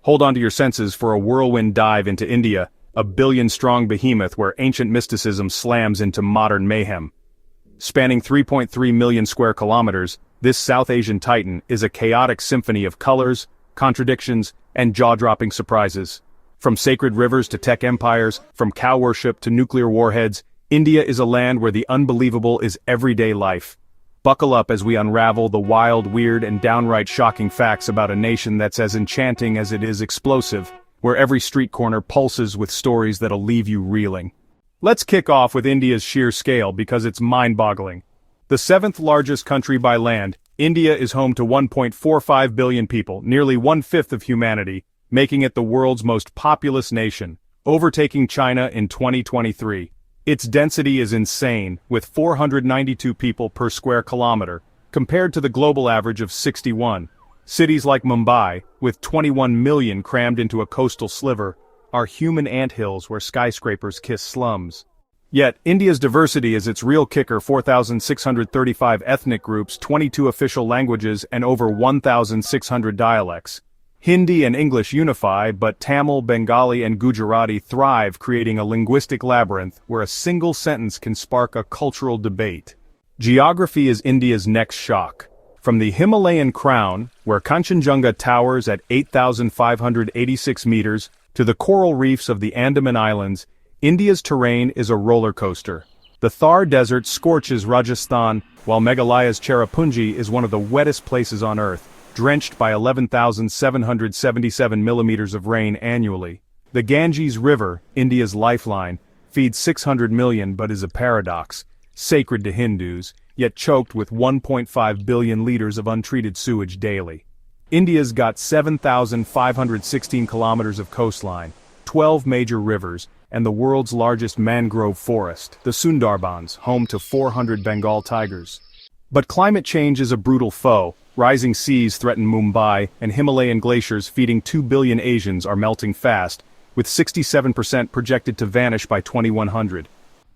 Hold on to your senses for a whirlwind dive into India, a billion-strong behemoth where ancient mysticism slams into modern mayhem. Spanning 3.3 million square kilometers, this South Asian titan is a chaotic symphony of colors, contradictions, and jaw-dropping surprises. From sacred rivers to tech empires, from cow worship to nuclear warheads, India is a land where the unbelievable is everyday life. Buckle up as we unravel the wild, weird, and downright shocking facts about a nation that's as enchanting as it is explosive, where every street corner pulses with stories that'll leave you reeling. Let's kick off with India's sheer scale because it's mind-boggling. The seventh largest country by land, India is home to 1.45 billion people, nearly one-fifth of humanity, making it the world's most populous nation, overtaking China in 2023. Its density is insane, with 492 people per square kilometer, compared to the global average of 61. Cities like Mumbai, with 21 million crammed into a coastal sliver, are human anthills where skyscrapers kiss slums. Yet, India's diversity is its real kicker: 4,635 ethnic groups, 22 official languages, and over 1,600 dialects. Hindi and English unify, but Tamil, Bengali, and Gujarati thrive, creating a linguistic labyrinth where a single sentence can spark a cultural debate. Geography is India's next shock. From the Himalayan crown, where Kanchenjunga towers at 8,586 meters, to the coral reefs of the Andaman Islands, India's terrain is a roller coaster. The Thar Desert scorches Rajasthan, while Meghalaya's Cherrapunji is one of the wettest places on Earth, drenched by 11,777 millimeters of rain annually. The Ganges River, India's lifeline, feeds 600 million but is a paradox, sacred to Hindus, yet choked with 1.5 billion liters of untreated sewage daily. India's got 7,516 kilometers of coastline, 12 major rivers, and the world's largest mangrove forest, the Sundarbans, home to 400 Bengal tigers. But climate change is a brutal foe. Rising seas threaten Mumbai, and Himalayan glaciers feeding 2 billion Asians are melting fast, with 67% projected to vanish by 2100.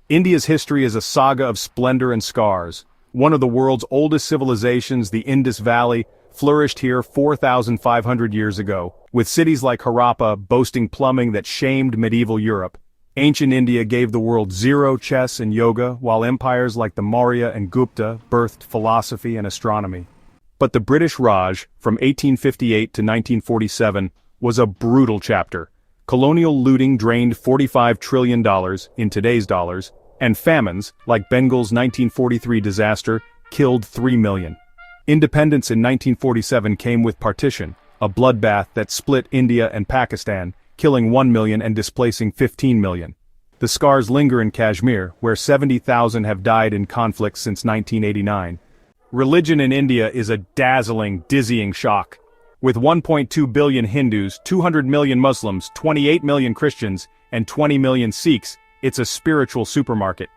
India's history is a saga of splendor and scars. One of the world's oldest civilizations, the Indus Valley, flourished here 4,500 years ago, with cities like Harappa boasting plumbing that shamed medieval Europe. Ancient India gave the world zero chess and yoga, while empires like the Maurya and Gupta birthed philosophy and astronomy. But the British Raj, from 1858 to 1947, was a brutal chapter. Colonial looting drained $45 trillion, in today's dollars, and famines, like Bengal's 1943 disaster, killed 3 million. Independence in 1947 came with partition, a bloodbath that split India and Pakistan, killing 1 million and displacing 15 million. The scars linger in Kashmir, where 70,000 have died in conflicts since 1989. Religion in India is a dazzling, dizzying shock. With 1.2 billion Hindus, 200 million Muslims, 28 million Christians, and 20 million Sikhs, it's a spiritual supermarket.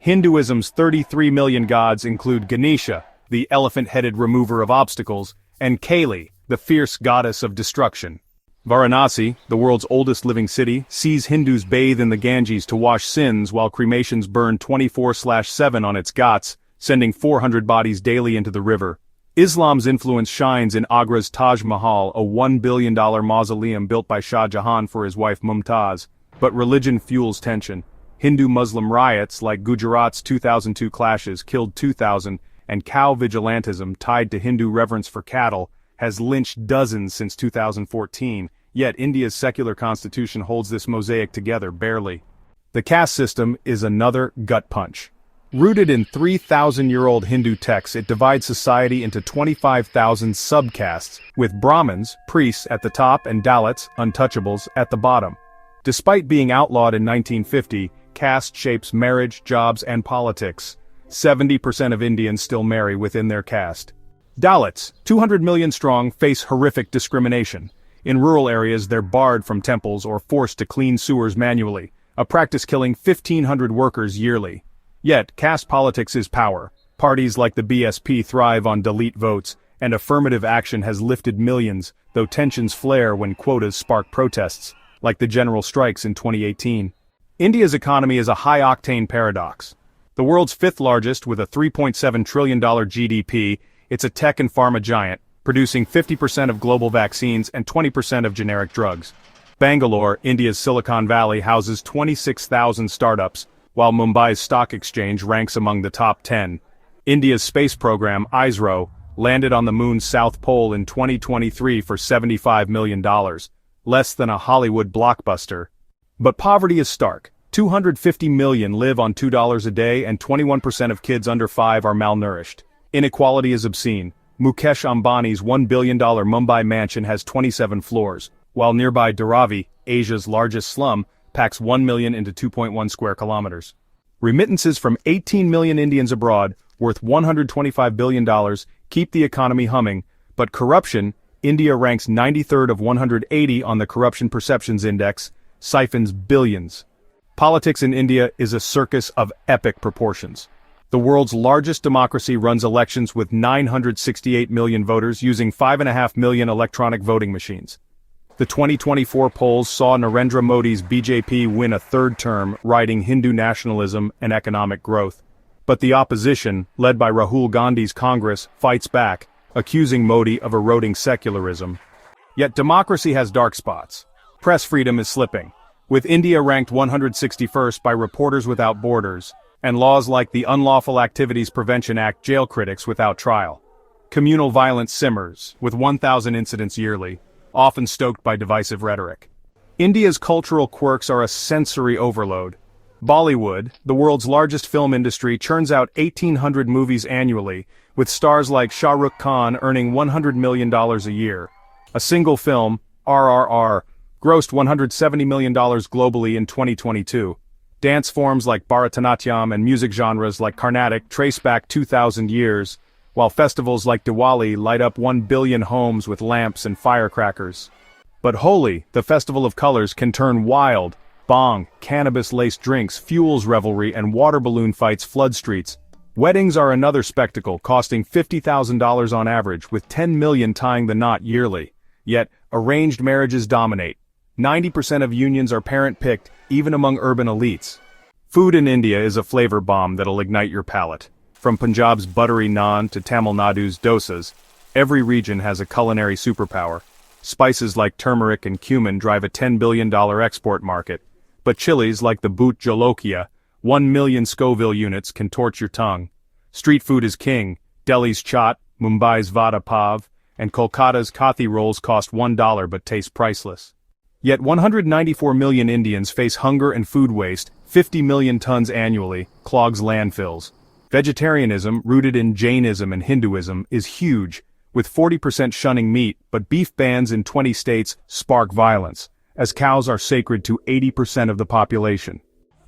Hinduism's 33 million gods include Ganesha, the elephant-headed remover of obstacles, and Kali, the fierce goddess of destruction. Varanasi, the world's oldest living city, sees Hindus bathe in the Ganges to wash sins while cremations burn 24/7 on its ghats, sending 400 bodies daily into the river. Islam's influence shines in Agra's Taj Mahal, a $1 billion mausoleum built by Shah Jahan for his wife Mumtaz. But religion fuels tension. Hindu-Muslim riots like Gujarat's 2002 clashes killed 2,000, and cow vigilantism tied to Hindu reverence for cattle has lynched dozens since 2014, yet India's secular constitution holds this mosaic together barely. The caste system is another gut punch. Rooted in 3,000-year-old Hindu texts, it divides society into 25,000 subcastes, with Brahmins, priests at the top, and Dalits, untouchables, at the bottom. Despite being outlawed in 1950, caste shapes marriage, jobs, and politics. 70% of Indians still marry within their caste. Dalits, 200 million strong, face horrific discrimination. In rural areas, they're barred from temples or forced to clean sewers manually, a practice killing 1,500 workers yearly. Yet, caste politics is power. Parties like the BSP thrive on Dalit votes, and affirmative action has lifted millions, though tensions flare when quotas spark protests, like the general strikes in 2018. India's economy is a high-octane paradox. The world's fifth largest, with a $3.7 trillion GDP, it's a tech and pharma giant, producing 50% of global vaccines and 20% of generic drugs. Bangalore, India's Silicon Valley, houses 26,000 startups, while Mumbai's stock exchange ranks among the top 10. India's space program, ISRO, landed on the moon's south pole in 2023 for $75 million, less than a Hollywood blockbuster. But poverty is stark. 250 million live on $2 a day and 21% of kids under 5 are malnourished. Inequality is obscene. Mukesh Ambani's $1 billion Mumbai mansion has 27 floors, while nearby Dharavi, Asia's largest slum, packs 1 million into 2.1 square kilometers. Remittances from 18 million Indians abroad, worth $125 billion, keep the economy humming, but corruption, India ranks 93rd of 180 on the Corruption Perceptions Index, siphons billions. Politics in India is a circus of epic proportions. The world's largest democracy runs elections with 968 million voters using 5.5 million electronic voting machines. The 2024 polls saw Narendra Modi's BJP win a third term, riding Hindu nationalism and economic growth. But the opposition, led by Rahul Gandhi's Congress, fights back, accusing Modi of eroding secularism. Yet democracy has dark spots. Press freedom is slipping, with India ranked 161st by Reporters Without Borders, and laws like the Unlawful Activities Prevention Act jail critics without trial. Communal violence simmers, with 1,000 incidents yearly, often stoked by divisive rhetoric. India's cultural quirks are a sensory overload. Bollywood, the world's largest film industry, churns out 1,800 movies annually, with stars like Shah Rukh Khan earning $100 million a year. A single film, RRR, grossed $170 million globally in 2022. Dance forms like Bharatanatyam and music genres like Carnatic trace back 2,000 years, while festivals like Diwali light up 1 billion homes with lamps and firecrackers. But Holi, the festival of colors, can turn wild. Bhang, cannabis-laced drinks, fuels revelry, and water balloon fights flood streets. Weddings are another spectacle, costing $50,000 on average, with 10 million tying the knot yearly. Yet, arranged marriages dominate. 90% of unions are parent-picked, even among urban elites. Food in India is a flavor bomb that'll ignite your palate. From Punjab's buttery naan to Tamil Nadu's dosas, every region has a culinary superpower. Spices like turmeric and cumin drive a $10 billion export market. But chilies like the Bhoot Jolokia, 1 million Scoville units, can torch your tongue. Street food is king. Delhi's chaat, Mumbai's vada pav, and Kolkata's kathi rolls cost $1 but taste priceless. Yet 194 million Indians face hunger and food waste. 50 million tons annually clogs landfills. Vegetarianism, rooted in Jainism and Hinduism, is huge, with 40% shunning meat, but beef bans in 20 states spark violence, as cows are sacred to 80% of the population.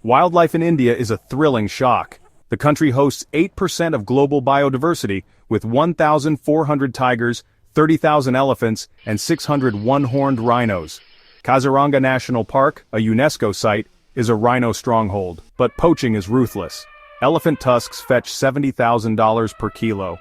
Wildlife in India is a thrilling shock. The country hosts 8% of global biodiversity, with 1,400 tigers, 30,000 elephants, and 600 one-horned rhinos. Kaziranga National Park, a UNESCO site, is a rhino stronghold, but poaching is ruthless. Elephant tusks fetch $70,000 per kilo.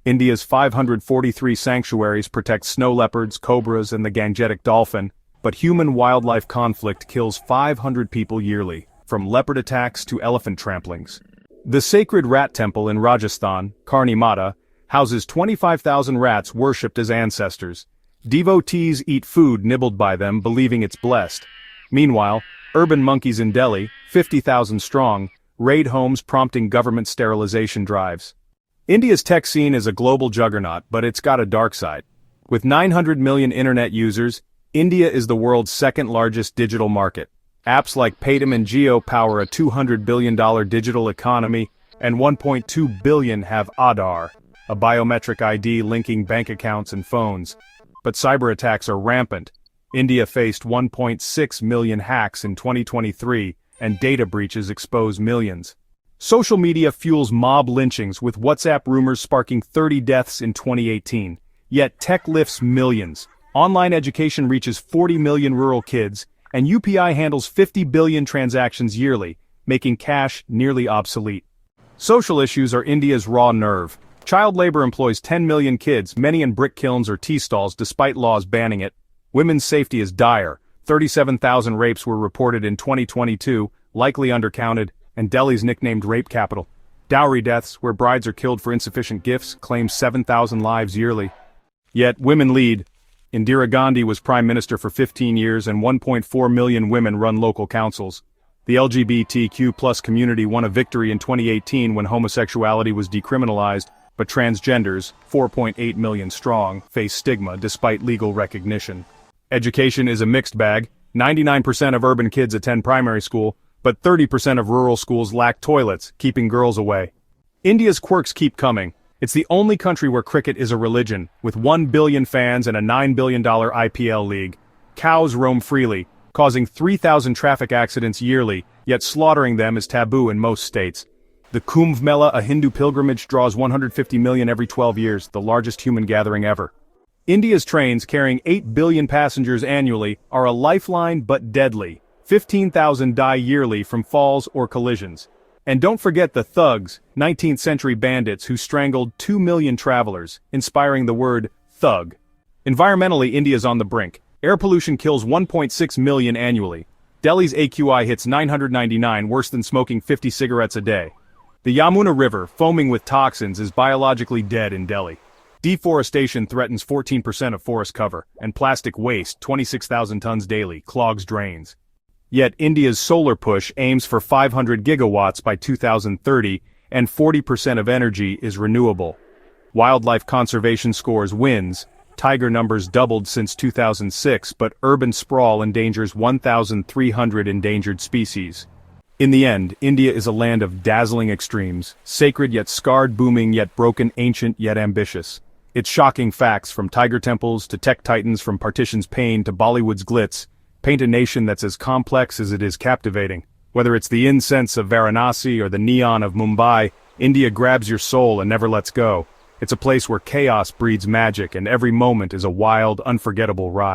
India's 543 sanctuaries protect snow leopards, cobras, and the Gangetic dolphin, but human-wildlife conflict kills 500 people yearly, from leopard attacks to elephant tramplings. The sacred rat temple in Rajasthan, Karni Mata, houses 25,000 rats worshipped as ancestors. Devotees eat food nibbled by them, believing it's blessed. Meanwhile, urban monkeys in Delhi, 50,000 strong, raid homes, prompting government sterilization drives. India's tech scene is a global juggernaut, but it's got a dark side. With 900 million internet users, India is the world's second-largest digital market. Apps like Paytm and Jio power a $200 billion digital economy, and 1.2 billion have Aadhaar, a biometric ID linking bank accounts and phones. But cyber attacks are rampant. India faced 1.6 million hacks in 2023, and data breaches expose millions. Social media fuels mob lynchings, with WhatsApp rumors sparking 30 deaths in 2018. Yet tech lifts millions. Online education reaches 40 million rural kids, and UPI handles 50 billion transactions yearly, making cash nearly obsolete. Social issues are India's raw nerve. Child labor employs 10 million kids, many in brick kilns or tea stalls despite laws banning it. Women's safety is dire. 37,000 rapes were reported in 2022, likely undercounted, and Delhi's nicknamed rape capital. Dowry deaths, where brides are killed for insufficient gifts, claim 7,000 lives yearly. Yet, women lead. Indira Gandhi was prime minister for 15 years and 1.4 million women run local councils. The LGBTQ+ community won a victory in 2018 when homosexuality was decriminalized, but transgenders, 4.8 million strong, face stigma despite legal recognition. Education is a mixed bag. 99% of urban kids attend primary school, but 30% of rural schools lack toilets, keeping girls away. India's quirks keep coming. It's the only country where cricket is a religion, with 1 billion fans and a $9 billion IPL league. Cows roam freely, causing 3,000 traffic accidents yearly, yet slaughtering them is taboo in most states. The Kumbh Mela, a Hindu pilgrimage, draws 150 million every 12 years, the largest human gathering ever. India's trains, carrying 8 billion passengers annually, are a lifeline but deadly. 15,000 die yearly from falls or collisions. And don't forget the thugs, 19th century bandits who strangled 2 million travelers, inspiring the word thug. Environmentally, India's on the brink. Air pollution kills 1.6 million annually. Delhi's AQI hits 999, worse than smoking 50 cigarettes a day. The Yamuna River, foaming with toxins, is biologically dead in Delhi. Deforestation threatens 14% of forest cover, and plastic waste, 26,000 tons daily, clogs drains. Yet India's solar push aims for 500 gigawatts by 2030, and 40% of energy is renewable. Wildlife conservation scores wins. Tiger numbers doubled since 2006, but urban sprawl endangers 1,300 endangered species. In the end, India is a land of dazzling extremes, sacred yet scarred, booming yet broken, ancient yet ambitious. Its shocking facts, from tiger temples to tech titans, from partition's pain to Bollywood's glitz, paint a nation that's as complex as it is captivating. Whether it's the incense of Varanasi or the neon of Mumbai, India grabs your soul and never lets go. It's a place where chaos breeds magic and every moment is a wild, unforgettable ride.